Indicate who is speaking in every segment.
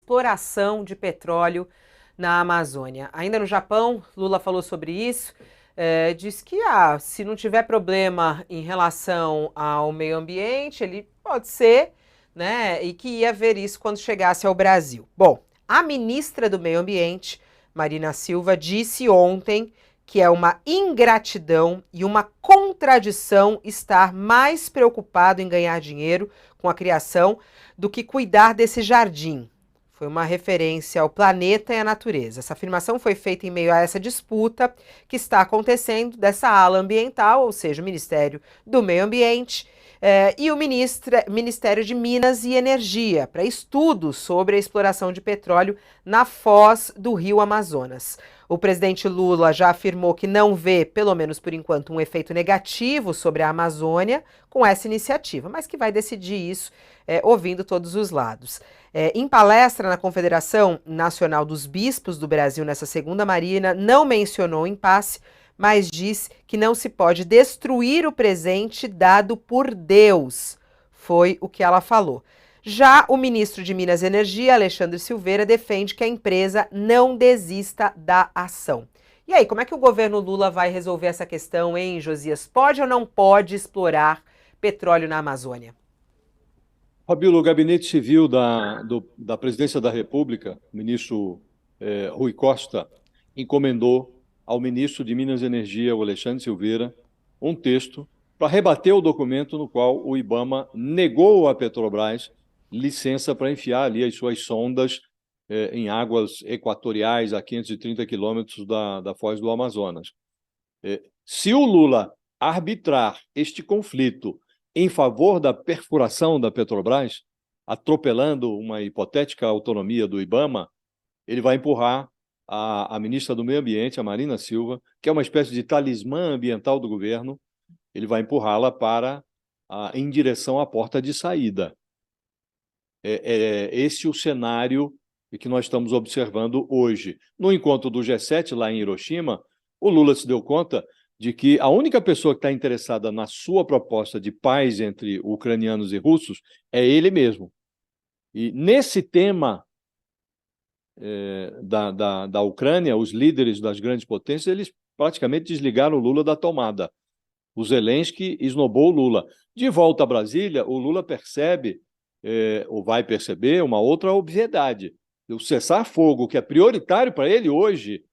Speaker 1: exploração de petróleo na Amazônia. Ainda no Japão, Lula falou sobre isso, diz que se não tiver problema em relação ao meio ambiente, ele pode ser, né, e que ia ver isso quando chegasse ao Brasil. Bom, a ministra do Meio Ambiente, Marina Silva, disse ontem que é uma ingratidão e uma contradição estar mais preocupado em ganhar dinheiro com a criação do que cuidar desse jardim. Foi uma referência ao planeta e à natureza. Essa afirmação foi feita em meio a essa disputa que está acontecendo dessa ala ambiental, ou seja, o Ministério do Meio Ambiente, e o Ministério de Minas e Energia, para estudos sobre a exploração de petróleo na foz do rio Amazonas. O presidente Lula já afirmou que não vê, pelo menos por enquanto, um efeito negativo sobre a Amazônia com essa iniciativa, mas que vai decidir isso ouvindo todos os lados. Em palestra na Confederação Nacional dos Bispos do Brasil, nessa segunda, Marina não mencionou o impasse, mas diz que não se pode destruir o presente dado por Deus. Foi o que ela falou. Já o ministro de Minas e Energia, Alexandre Silveira, defende que a empresa não desista da ação. E aí, como é que o governo Lula vai resolver essa questão, hein, Josias? Pode ou não pode explorar petróleo na Amazônia?
Speaker 2: Fabíola, o Gabinete Civil da Presidência da República, o ministro Rui Costa, encomendou ao ministro de Minas e Energia, o Alexandre Silveira, um texto para rebater o documento no qual o IBAMA negou à Petrobras licença para enfiar ali as suas sondas em águas equatoriais a 530 quilômetros da foz do Amazonas. Se o Lula arbitrar este conflito em favor da perfuração da Petrobras, atropelando uma hipotética autonomia do IBAMA, ele vai empurrar a ministra do Meio Ambiente, a Marina Silva, que é uma espécie de talismã ambiental do governo, ele vai empurrá-la em direção à porta de saída. É esse o cenário que nós estamos observando hoje. No encontro do G7, lá em Hiroshima, o Lula se deu conta de que a única pessoa que está interessada na sua proposta de paz entre ucranianos e russos é ele mesmo. E nesse tema da Ucrânia, os líderes das grandes potências, eles praticamente desligaram o Lula da tomada. O Zelensky esnobou o Lula. De volta a Brasília, o Lula percebe, ou vai perceber, uma outra obviedade. O cessar-fogo, que é prioritário para ele hoje,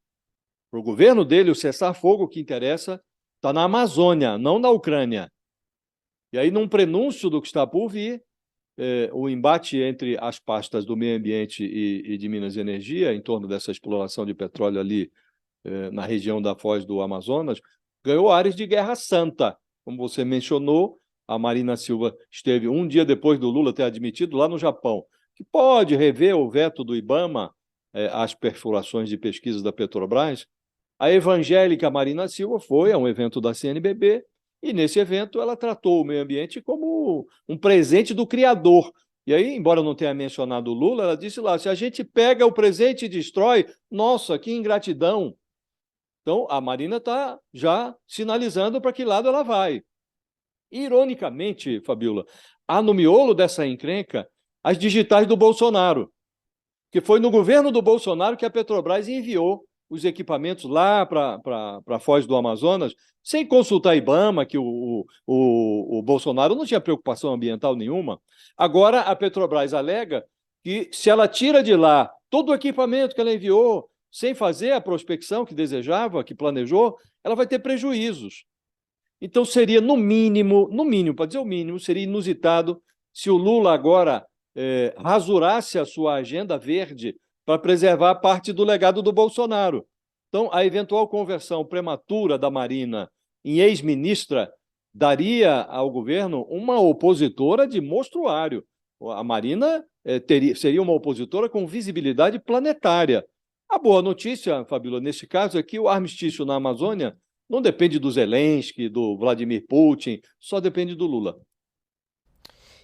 Speaker 2: para o governo dele, o cessar-fogo que interessa está na Amazônia, não na Ucrânia. E aí, num prenúncio do que está por vir, o embate entre as pastas do meio ambiente e de Minas e Energia, em torno dessa exploração de petróleo ali na região da foz do Amazonas, ganhou áreas de guerra santa. Como você mencionou, a Marina Silva esteve um dia depois do Lula ter admitido lá no Japão que pode rever o veto do IBAMA às perfurações de pesquisa da Petrobras. A evangélica Marina Silva foi a um evento da CNBB e, nesse evento, ela tratou o meio ambiente como um presente do Criador. E aí, embora eu não tenha mencionado o Lula, ela disse lá, se a gente pega o presente e destrói, nossa, que ingratidão. Então, a Marina está já sinalizando para que lado ela vai. Ironicamente, Fabíola, há no miolo dessa encrenca as digitais do Bolsonaro, que foi no governo do Bolsonaro que a Petrobras enviou os equipamentos lá para a foz do Amazonas, sem consultar a IBAMA, que o Bolsonaro não tinha preocupação ambiental nenhuma. Agora, a Petrobras alega que, se ela tira de lá todo o equipamento que ela enviou, sem fazer a prospecção que desejava, que planejou, ela vai ter prejuízos. Então, seria, no mínimo, para dizer o mínimo, seria inusitado se o Lula agora rasurasse a sua agenda verde para preservar parte do legado do Bolsonaro. Então, a eventual conversão prematura da Marina em ex-ministra daria ao governo uma opositora de monstruário. A Marina seria uma opositora com visibilidade planetária. A boa notícia, Fabíola, nesse caso, é que o armistício na Amazônia não depende do Zelensky, do Vladimir Putin, só depende do Lula.